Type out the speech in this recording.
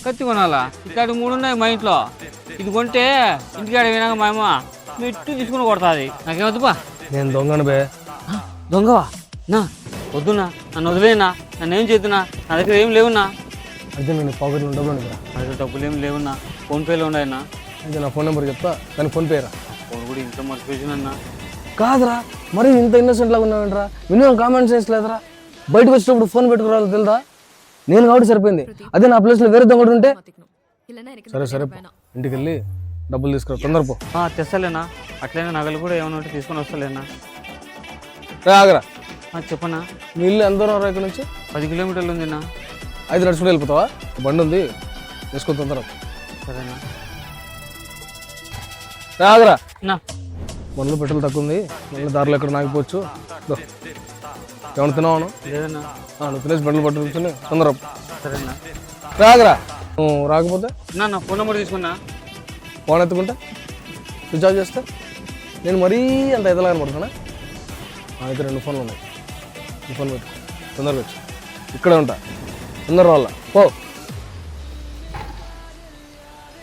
కత్తి కొనాలా? ఇక్కడ 3 ఉన్నాయి మా ఇంట్లో. ఇది కొంటే ఇంటికాడ వినాక మా అమ్మ మెట్టు తీసుకుని కొడుతుంది. నాకేమొద్దుపా. నేను దొంగను బే. దొంగవా? నా వద్దునా, నన్ను వదిలేనా, నన్ను ఏం చేద్దునా, నా దగ్గర ఏం లేవున్నా. అయితే నేను పాకెట్లో డబ్బులు ఉండదురా. నా దగ్గర డబ్బులు ఏం లేవున్నా, ఫోన్పేలో ఉన్నాయన్నా. అయితే నా ఫోన్ నెంబర్ చెప్తా, దానికి ఫోన్పే రా. ఫోన్ కూడా ఇంట్లో మర్చిపోయినన్నా. కాదురా, మరి ఇంత ఇన్నోసెంట్ లాగా ఉన్నావేంట్రా? మినిమం కామన్ సెన్స్ లేదురా. బయటకు వచ్చినప్పుడు ఫోన్ పెట్టుకురాలో తెలుదా? నేను కాబట్టి సరిపోయింది. అదే నా ప్లేస్లో వేరే దొంగడు ఉంటే. సరే సరే, ఇంటికి వెళ్ళి డబ్బులు తీసుకురా, తొందరపో. తెస్తలేనా? అట్లయినా నగలు కూడా ఏమైనా ఉంటే తీసుకొని వస్తలేనా? ఆగరా. చెప్పనా? మీ ఇల్లు ఎంత దూరం రా ఇక్కడ నుంచి? 10 కిలోమీటర్లు ఉందినా. 5 నడుచుకుంటూ వెళ్ళిపోతావా? బండి ఉంది, వేసుకో తొందర. సరేనా? ఆగరా. నా బండ్లు పెట్రోల్ తక్కువ ఉంది, మళ్ళీ దారిలో ఎక్కడ నాగిపోవచ్చు. ఏమన్నా తిన్నావాను? లేదన్నా. నువ్వు తినేసి బండ్లు పట్టుకుని తొందర. సరేనా? రాగరా. నువ్వు రాకపోతే నా ఫోన్ నెంబర్ తీసుకున్నా. ఫోన్ ఎత్తుకుంటా స్విచ్ ఆఫ్ చేస్తా. నేను మరీ అంత ఎదలాగా పడుతున్నా. నా దగ్గర 2 ఫోన్లు ఉన్నాయి. ఈ ఫోన్ పెట్టు, తొందరగా వచ్చి ఇక్కడే ఉంటా. తొందర వాళ్ళ పో.